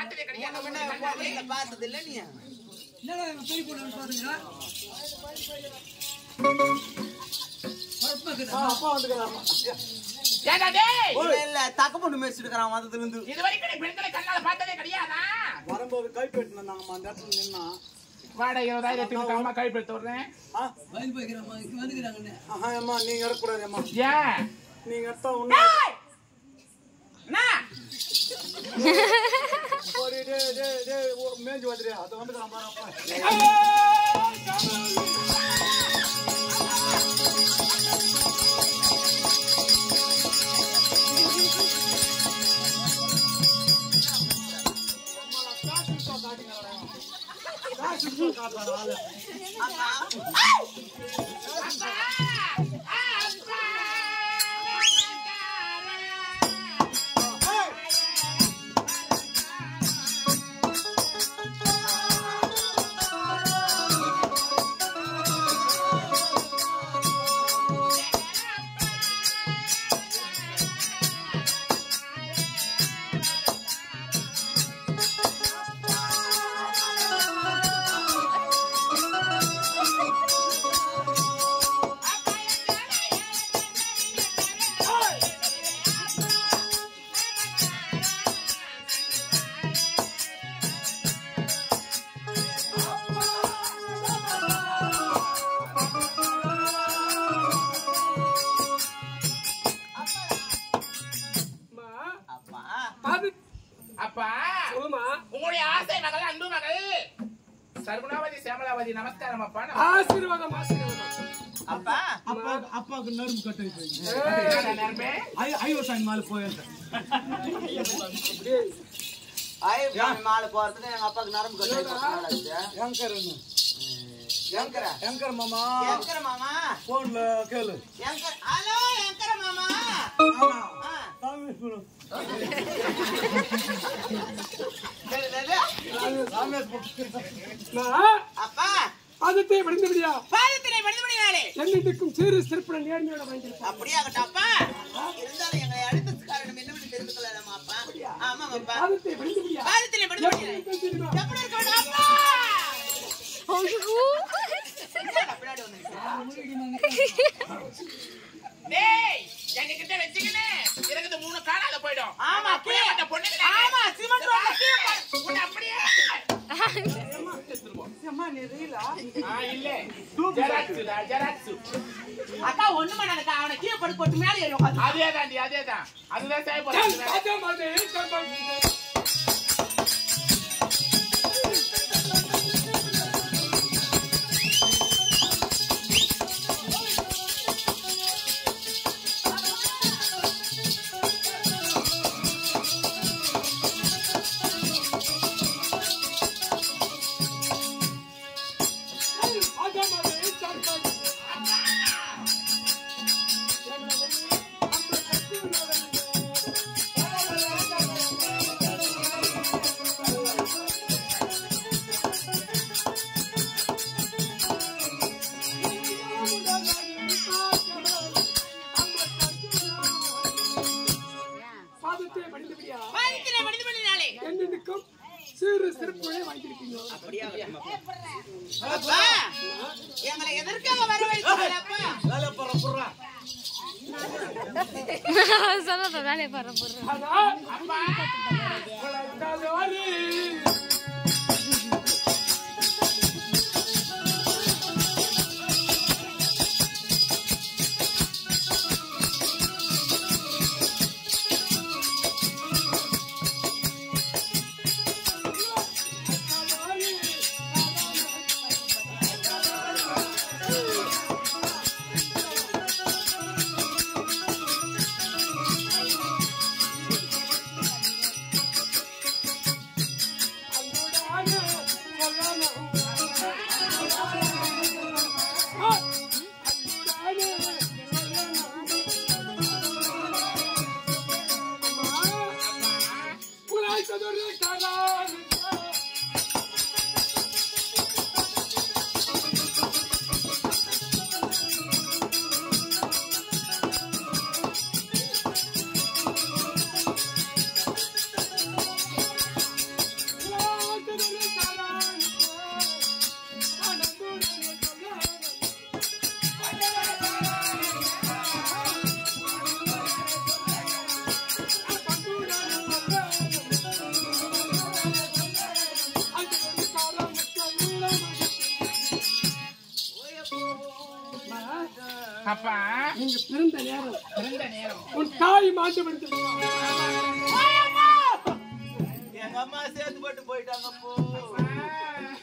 பார்த்ததே கிடையாது. பார்த்தது இல்ல நீ அப்பா வந்துக்கிறாமா இல்ல தக்க பொண்ணு மேய்ச்சிட்டு இருக்கிறான் வந்ததுல இருந்து. இது வரைக்கும் நீ பெண்களை கண்ணால பார்த்ததே கிடையாதா? வரும்போது கைப்பெட்டு நாங்க அந்த இடத்துல நின்னா வாடகை 20,000 அம்மா கைப்பெடுத்து விடுறேன். அம்மா நீங்க எடுக்கூடாது அம்மா. ஏன் நீங்க எடுத்தா ஒண்ணு மேஞ்சு வந்துடு அதை வந்துக்கலாம் பாருப்பா. உங்களுடைய ஆசை மகள் அன்பு மகள் சர்வனாவதி சேமலாவதி நமஸ்காரம் அப்பா. ஆசீர்வாதம் ஆசீர்வாதம். அப்பா அப்பாவுக்கு நரும்பு கட்டு நரம்பே ஐயோசாமி மாலை போயிருந்தேன். ஐயோசாமி மாலை போறதுக்கு எங்க அப்பாவுக்கு நரம்பு கட்டு எங்கர் மாமா எங்கர் மாமா போன்ல கேளு எங்கர் ஹலோ எங்கர் மாமா அப்பா பாதத்தை வடிந்தபடியா பாதத்தினை வடிந்தபடியாலே என்னிடக்கும் சீரு சிறப்புடன் நேர்மையோட வாங்கியிருப்பான். அப்படியாகட்டும் அப்பா. இருந்தாலும் எங்களை அழுத்தத்து காரணம் என்னவென்று தெரிந்து கொள்ளலாமா அப்பா? ஆமாம் அப்பா. பாதத்தை வடிந்தபடியா பாதத்தினை வடிந்தபடியாலே எப்படி இருக்க வேண்டும் அப்பா? பின்னாடி டேய் எங்ககிட்ட வெச்சிங்கனே இருக்குது 3 காலால போய்டும். ஆமா அப்படியே அந்த பொண்ணுங்க ஆமா சிமெண்ட் ரோட்ல உன்னை அப்படியே அம்மா நீ ரீலா இல்ல ஜெராக்ஸ் அக்கா ஒண்ணுமா எனக்கு அவனை கீழே படுத்து போட்டு மேலே ஏறி உட்காந்து அதேதான் அதுதான் செய்ய போறேன். என்னிடக்கும் சீரு சிறப்புடன் வாங்கியிருக்கீங்க. அப்பா எங்களை எதற்காக வர வைத்தீங்க அப்பா? வேலை போற புறா சொன்னத வேலைய பாரு புரு. அப்பா கொலகாலி அப்பா நீங்க பிறந்த நேரம் பிறந்த நேரம் உன் தாய் மாண்டு விடுத்து எங்க அம்மா சேர்த்து போட்டு போயிட்டாங்க போ.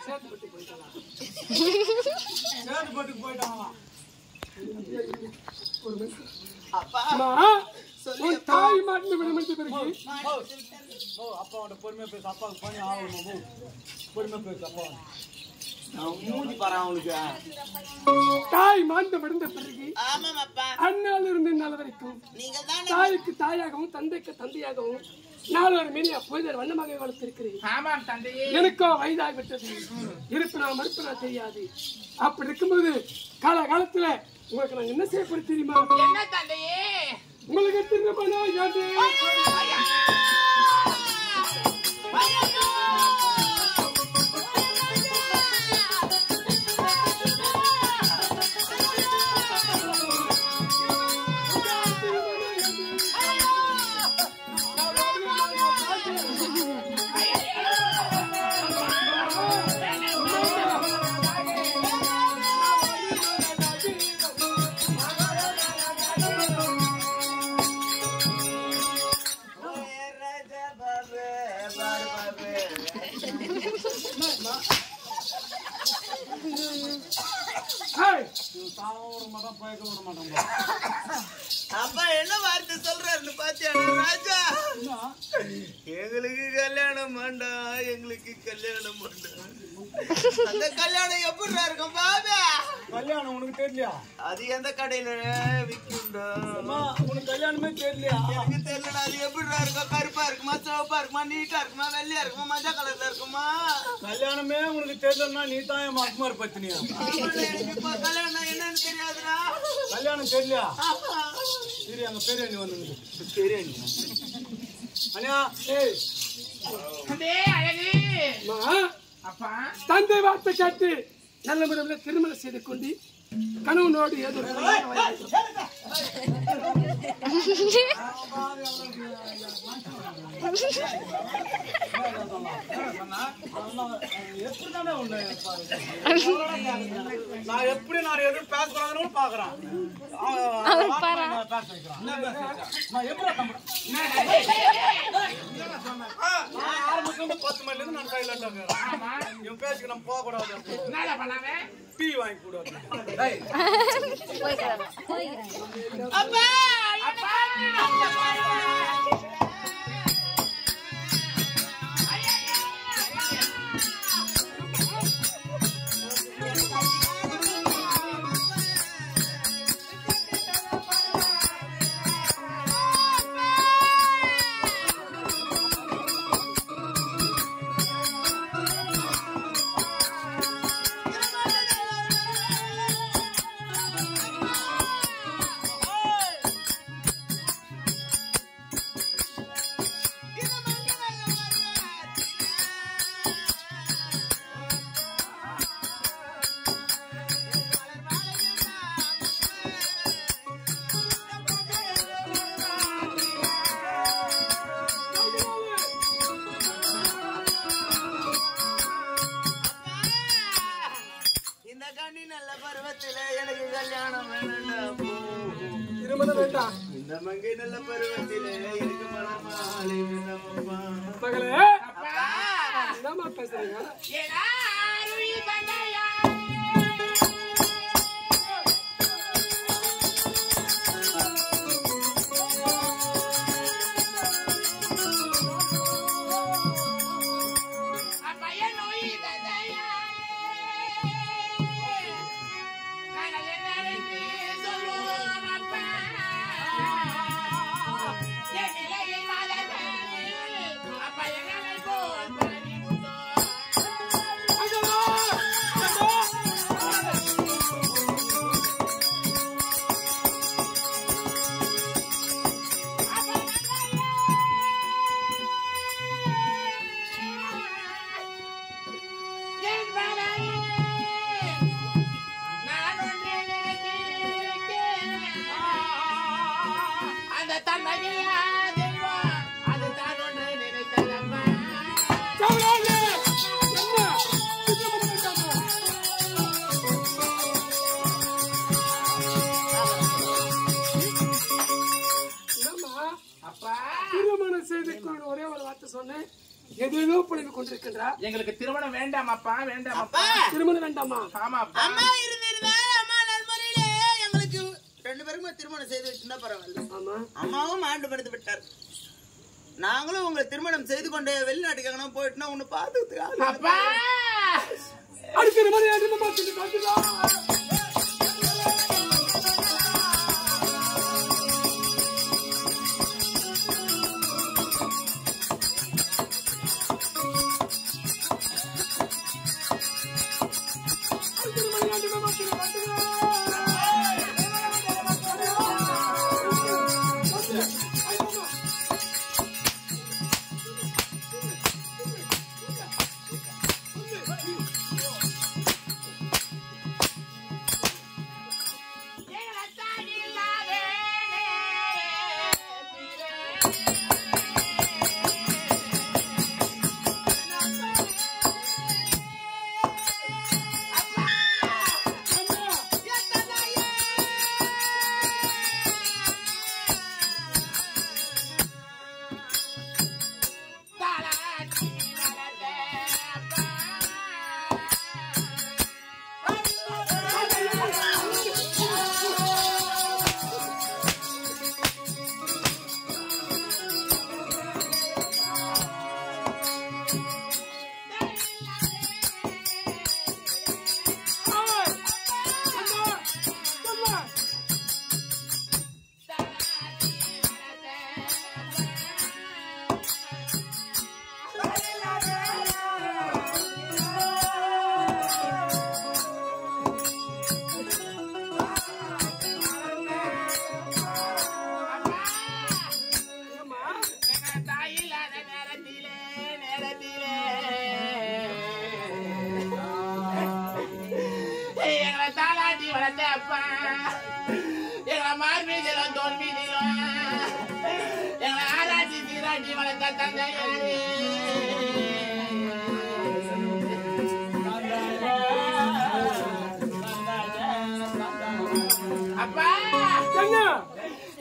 சேர்த்து போட்டு போயிட்டாங்க. சேர்த்து போட்டு போயிட்டாங்களா? அப்பா அம்மா, உன் தாய் மாண்டு விடுத்து பிறகு அப்பாவோட பொறுமையா பேசு. அப்பாவுக்கு பண்ணி ஆகணும். பொறுமையா பேசு. அப்பா மூஞ்சி பாரு அவங்களுக்கு. தாய் மாண்டு விடுந்த பிறகு ஆமாம் அப்பா, அந்நாள் இருந்து நாள் வரைக்கும் நீங்க தானே தாய்க்கு தாயாகவும் தந்தைக்கு தந்தையாகவும் நாலொரு மீனியா பொய்தர் வண்ணமாக வளர்த்திருக்கிறேன். ஆமாம் தந்தையே. எனக்கோ வயதாகிவிட்டது. இருப்பினா மறுப்பினா தெரியாது. அப்படி இருக்கும்போது காலகாலத்துல உங்களுக்கு நான் என்ன செய்ய போறேன் தெரியுமா? என்ன தந்தையே? உங்களுக்கு திருமணம் ஆகாது. அப்பா என்ன வார்த்தை சொல்றாருன்னு பாத்தியா ராஜா? எங்களுக்கு கல்யாணம் வேண்டாம், எங்களுக்கு கல்யாணம் வேண்டாம். அந்த கல்யாணம் எப்படி இருக்கும் பாபா? கல்யாணம் உனக்கு தெரியலையா? அது எந்த கடையில விற்குண்டா? உனக்கு கல்யாணமே தெரியலையா? எனக்கு தெரியல. அது எப்படி இருக்கும்? கருப்பா இருக்குமா, சிவப்பா இருக்குமா, நீட்டா இருக்குமா, வெள்ளையா இருக்குமா, மஞ்சள் கலர்ல இருக்குமா? கல்யாணமே உனக்கு தெரியலன்னா நீ தான் என் அக்குமார் பத்தினியா? எனக்கு இப்ப கல்யாணம் என்னன்னு தெரியாதுடா. கல்யாணம் தெரியலையா? சரி, அங்க பேரணி வந்து தெரியும். அண்ணா, ஏய் தந்தையே அழகு. அம்மா, அப்பா தந்தை வார்த்தை கேட்டு நல்ல முறையில் திருமணம் செய்து கொண்டு கணவனோடு ஏதோ ஒரு கல்யாணம் வைத்திருக்கிறோம். எப்படிதானே உண்டு? நான் எப்படி நான் எதுவும் பேசுறாங்கன்னு பாக்குறேன். பேச வைக்கிறேன். நான் எப்படி ஆரம்பிச்சு 10 மணில இருந்து நான் சைலண்டா இருக்கிறேன். என் பேச்சுக்கு நம்ம போக கூடாது. என்ன பண்ணாவே? டீ வாங்கி கூடாது. அப்பா எனக்கு கல்யாணம் வேணும்டா. திருமணம் வேண்டாம். இந்த மங்கை நல்ல பருவத்திலே எனக்கு மனமாலை வேணுமப்பா. மகளே, என்னம்மா பேசுறீங்க? எதுவோ புலம்பி கொண்டிருக்கின்றா. எங்களுக்கு திருமணம் வேண்டாமாப்பா, வேண்டாமாப்பா. திருமணம் வேண்டாமா? ஆமாப்பா. அம்மா இருந்திருந்தா அம்மா நல்முறையிலே எங்களுக்கு 2 பேருக்குமே திருமணம் செய்து வச்சிருந்தா பரவாயில்ல. ஆமா. அம்மாவும் ஆண்டு படுத்து விட்டார். நாங்களும் உங்களை திருமணம் செய்து கொண்டு வெளிநாட்டுக்காக போயிட்டுனா உன்னை பார்த்துக்கிறதுக்கு அப்பா அடுத்த மாதிரி அடிமை பார்த்துக்கலாம்.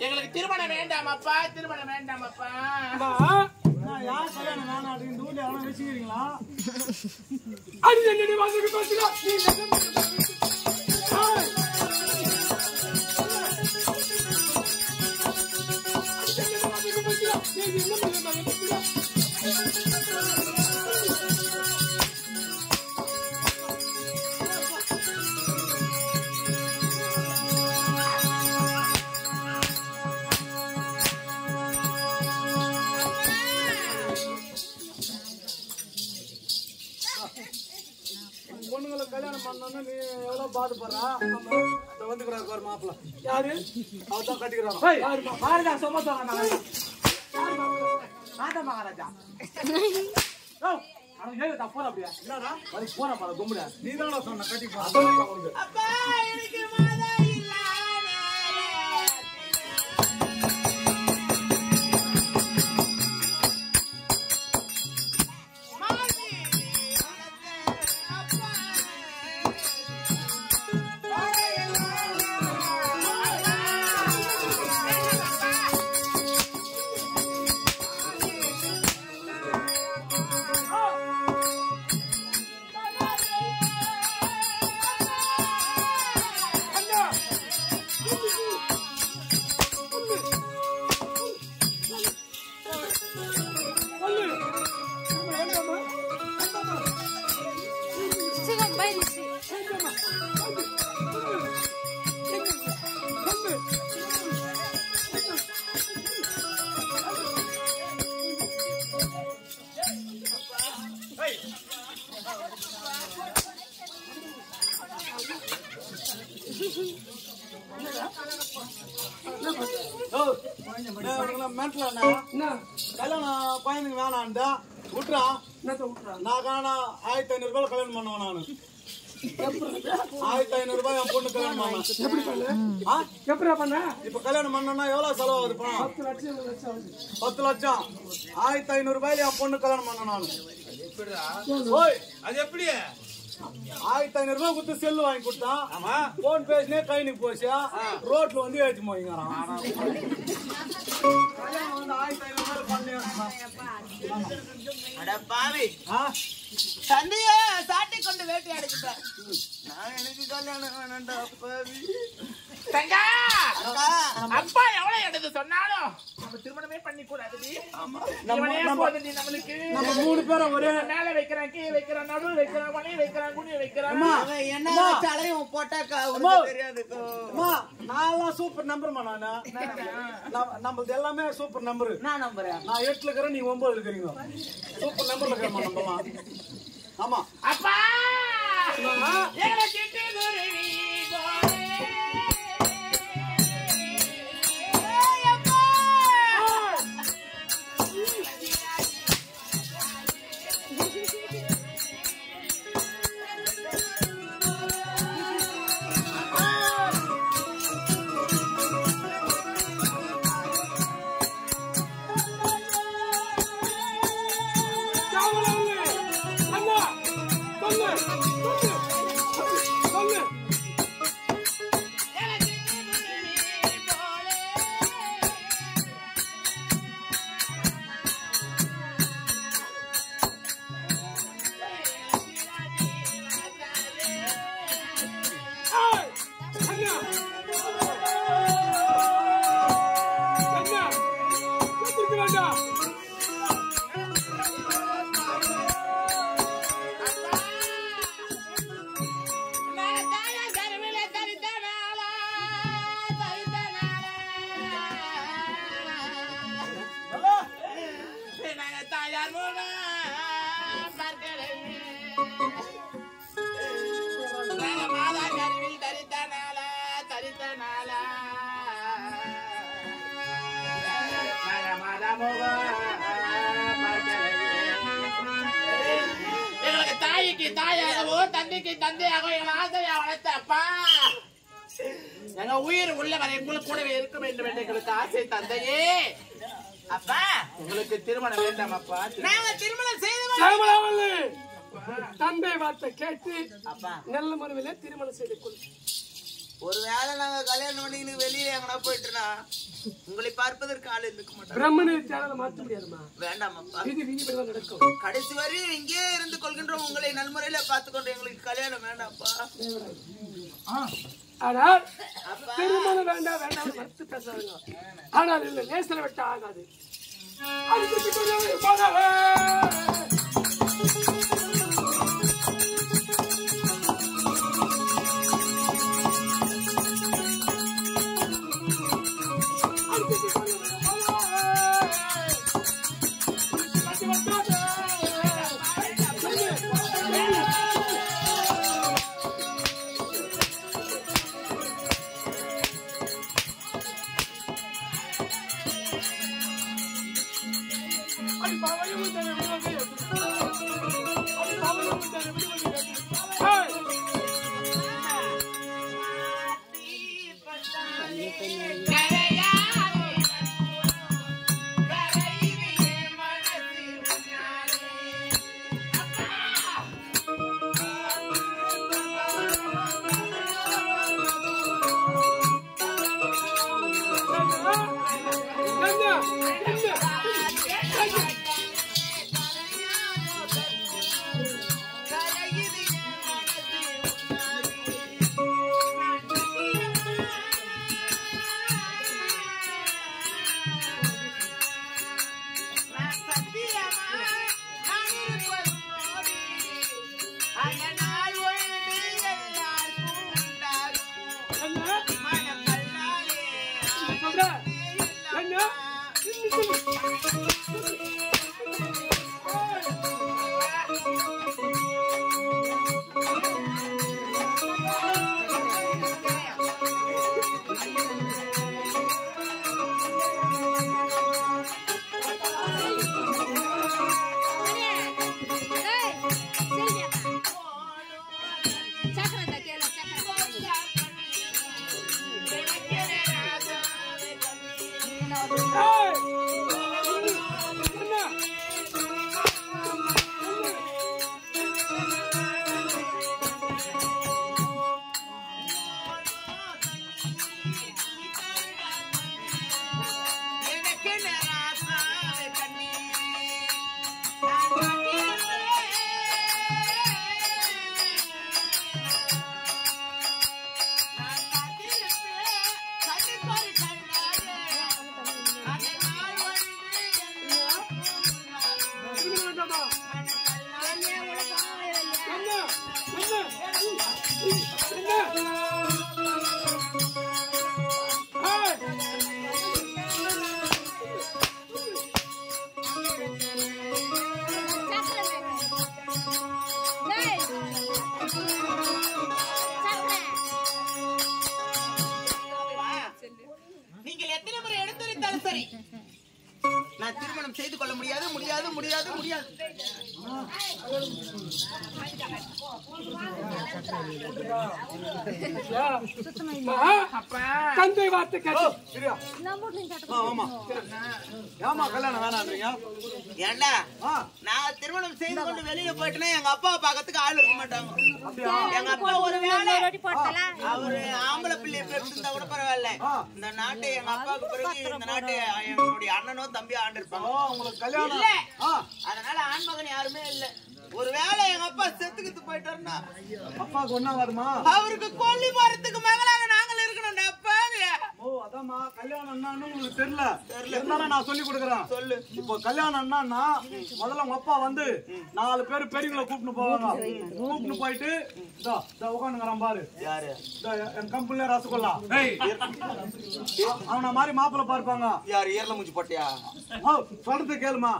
எங்களுக்கு திருமணம் வேண்டாமப்பா, திருமணம் வேண்டாமப்பா. யார் கல்யாணம் வேணாம் அப்படின்னு ஊர்ல யாரும் வச்சுக்கிறீங்களா? அது என்னடி வாங்கி பாத்துடா. பொண்ணுங்களை கல்யாணம் பண்ணோன்னா நீ எவ்வளவு பாடுபடுறா? வந்துக்கிறாரு பாரு மாப்பிள்ள. யாரு? அவர் தான் கட்டிக்கிறாங்க. மகாராஜா சும்மா சொல்றாங்க. ராஜா மகாராஜா போற அப்படியா? என்னடா போற போற கும்பிட நீ தானே சொன்ன கட்டிக்கலாம். அப்பா எனக்கு மாதா இல்ல. கல்யாணம் பையனுக்கு வேணான்டா விட்டுறான். நான் காண 1500 ரூபாய் கல்யாணம் பண்ணுவேன். நானு 1500 ரூபாய் என் பொண்ணு கல்யாணம் பண்ணேன். எப்படி பண்ண? இப்ப கல்யாணம் பண்ணா எவ்வளவு செலவாகுது? 10 லட்சம். 1500 ரூபாயில என் பொண்ணு கல்யாணம் பண்ண நானு. அது எப்படி 1500 ரூபாய் கொடுத்து செல்லு வாங்கி கொடுத்தான். ஆமா போன் பேசினே கைனுக்கு போச்சு. ரோட்ல வந்து ஏற்றி போய்ங்கிறான். கல்யாணம் வந்து 1500 அட பாவி ஆ தந்தைய சாட்டை கொண்டு வேட்டையாடுகின்றார். நான் எனக்கு கல்யாணம் வேணாண்டா பாவி. தங்கா அக்கா, அப்பா எவ்வளவு எடுத்து சொன்னாலும் நம்ம திருமணமே பண்ணி கூடாது. நம்மளுக்கு நம்ம 3 பேரும் ஒரே மேல வைக்கிறான், கீழே வைக்கிறான், நடு வைக்கிறான், மணி வைக்கிறான், குனி வைக்கிறான். அவன் என்ன வச்சாலையும் போட்டாக்கா உனக்கு தெரியாதுக்கோ. அம்மா நான் சூப்பர் நம்பர்மா. நம்மளது எல்லாமே சூப்பர் நம்பர். நான் நம்புறேன். நான் 8ல இருக்கிறேன், நீ 9ல இருக்கிறீங்க. சூப்பர் நம்பர்ல இருக்கிறோமா நம்மலாம். ஆமா அப்பா எங்களை சிட்டு குருவி போலே. எங்களுக்கு தாய்க்கு தாயாகவோ தந்தைக்கு தந்தையாகவோ எங்களை ஆசையா வளர்த்த அப்பா, எங்க உயிர் உள்ளவரை எங்களுக்கு கூடவே இருக்க வேண்டும் என்று எங்களுக்கு ஆசை தந்தையே. அப்பா உங்களுக்கு திருமணம் வேண்டாம் அப்பா. நாங்க திருமணம் செய்து தந்தை வார்த்தை கேட்டு அப்பா நல்ல முறையில திருமணம் செய்து கொள். ஒருவேளை நாங்க கல்யாணம் பண்ணின்னு வெளியே எங்கனா போயிட்டுனா உங்களை பார்ப்பதற்கு ஆள் இருக்க மாட்டோம். பிரம்மனை தேடலை மாற்ற முடியாதுமா. வேண்டாம் அப்பா, விதி விதிப்படிதான் நடக்கும். கடைசி வரையும் இங்கே இருந்து கொள்கின்றோம். உங்களை நல்முறையில பார்த்துக்கொண்டு எங்களுக்கு கல்யாணம் வேண்டாம்ப்பா. ஆனால் திருமணம் வேண்டாம் வேண்டாம் மறுத்து பேசாதுங்க. ஆனால் இல்ல நேசல விட்ட ஆகாது. நீங்கள் எத்தனை முறை எடுத்துரைத்தாலும் சரி, நான் திருமணம் செய்து கொள்ள முடியாது முடியாது முடியாது முடியாது. தந்தை வார்த்தை கேட்டு ஏமா கல்யாணம் வேணான்றீங்க? ஏண்டா நான் திருமணம் செய்து கொண்டு வெளியில போயிட்டேன்னா எங்க அப்பாவை பார்க்கறதுக்கு ஆள் இருக்க மாட்டாங்க. எங்க அப்பா ஒரு வேலை அவரு ஆம்பளை பிள்ளைய பெற்றிருந்தா கூட பரவாயில்ல, இந்த நாட்டை எங்க அப்பாவுக்கு பிறகு இந்த நாட்டை என்னுடைய அண்ணனோ தம்பியோ ஆண்டு இருப்பாங்க. உங்களுக்கு கல்யாணம் இல்ல, அதனால ஆண் மகன் யாருமே இல்ல. ஒரு வேளை எங்க அப்பா செத்துக்கிட்டு போயிட்டாருன்னா அப்பாவுக்கு ஒன்னா வருமா? அவருக்கு கொல்லி போறதுக்கு மகளாக நாங்கள் இருக்கணும்டா அப்பாங்க. ஓ அதாம்மா, கல்யாணம் என்னன்னு உங்களுக்கு தெரியல. இருந்தாலும் நான் சொல்லி கொடுக்குறேன். சொல்லு. இப்போ கல்யாணம் என்னன்னா முதல்ல உங்க அப்பா வந்து 4 பேர் பெரியவங்களை கூப்பிட்டு போவாங்க. கூப்பிட்டு போயிட்டு உட்காந்துங்கிறான் பாரு, யாரு என் கம்பெனில ரசகுல்லா அவன மாதிரி மாப்பிள்ள பார்ப்பாங்க. யாரு ஏர்ல மூஞ்சி போட்டியா? சொல்றது கேளுமா,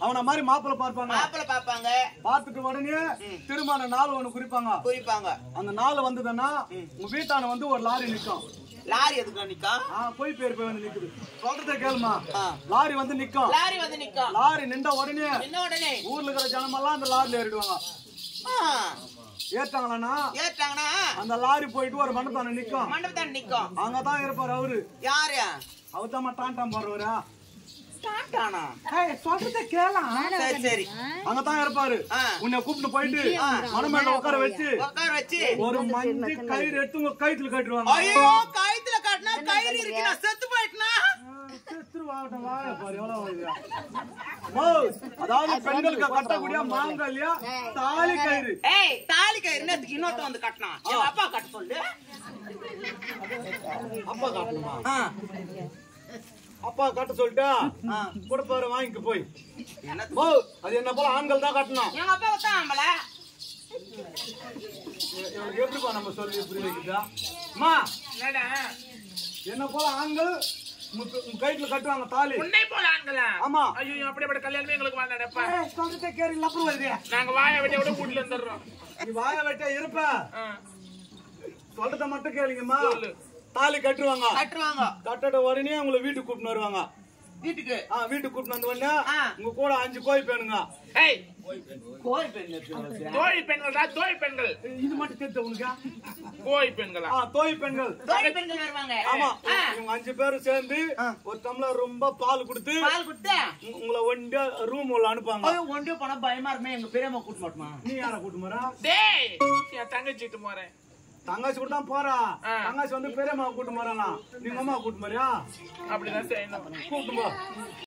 அவன மாதிரி மாப்பிள்ள பார்ப்பாங்க. மாப்பிள்ள பாப்பாங்க. பார்த்துட்டு உடனே திருமண நாள் ஒண்ணு குறிப்பாங்க. அந்த நாள் வந்ததுன்னா உங்க வீட்டான வந்து ஒரு லாரி நிக்கும். லாரி எதுக்கு நிக்கா? போய் பேர் போய் வந்து நிக்குது. சொல்றத கேளுமா, லாரி வந்து நிக்கும். லாரி நின்ற உடனே ஊர்ல இருக்கிற ஜனமெல்லாம் அந்த லாரில ஏறிடுவாங்க. ஏத்தாங்கன்னா அந்த லாரி போயிட்டு ஒரு மண்டபத்தான நிக்கும். அங்கதான் இருப்பாரு அவரு. யாரு? அவர்தான் டான்டாம் போடுறவரா? சொல்றத கேளாம். சரி அங்கதான் இருப்பாரு. உன்னை கூப்பிட்டு போயிட்டு மணமேல உட்கார வச்சு ஒரு மஞ்சு கயிறு எடுத்து உங்க கயித்துல கட்டுவாங்க. ஐயோ, கயித்துல கட்டினா கயிறு இருக்கு, நான் செத்து போயிட்டேனா? அதாவது பெண்களுக்கு கட்டக்கூடிய மாங்கல்யா தாலி கயிறு. தாலி கயிறு என்னத்துக்கு இன்னொருத்த வந்து கட்டினா? எங்க அப்பா கட்ட சொல்லு. அப்பா காட்டணுமா? அப்பா கட்ட சொல்லிட்டா கொடுப்பாரு, வாங்கிட்டு போய். அது என்ன போல ஆண்கள் தான் கட்டணும். எங்க அப்பா தான் ஆம்பளை. எப்படிப்பா நம்ம சொல்லி புரிய வைக்குதா? என்ன போல ஆண்கள் கைட்டுல கட்டுவாங்க தாலி. உன்னை போல ஆண்களா? ஆமா. ஐயோ, அப்படிப்பட்ட கல்யாணமே எங்களுக்கு வேண்டாம்ப்பா. சொல்றத கேறீங்களா? அப்புறம் வருது. நாங்க வாயை வெட்டி விட வீட்டுல வந்துடுறோம். நீ வாயை வெட்ட இருப்ப. சொல்றத மட்டும் கேளுங்கம்மா. தாலி கட்டுவாங்க. கட்டட உடனே உங்களை வீட்டுக்கு கூப்பிட்டு வருவாங்க. வீட்டுக்கு கூப்பிட்டு வந்த உடனே உங்க கூட 5 கோய் பெண்ணுங்க. கோய் பெண்கள் இது மட்டும் தெரிஞ்ச உனக்கு? கோய் பெண்களா? தோய் பெண்கள் வருவாங்க. ஆமா, இவங்க 5 பேரும் சேர்ந்து ஒரு டம்ளர் ரொம்ப பால் கொடுத்து உங்களை ஒண்டியா ரூம் உள்ள அனுப்பாங்க. ஒண்டியா போனா பயமா இருக்குமே, எங்க பெரியம்மா கூட்டு மாட்டோமா? நீ யார கூட்டு போறா? என் தங்கச்சிட்டு போறேன். தங்காசி கூட தான் போறா. தங்காசி வந்து பெரியம்மா கூட்டு போறானா? நீங்க அம்மா கூட்டு போறியா? அப்படிதான் செய்யணும். கூப்பிட்டு போ.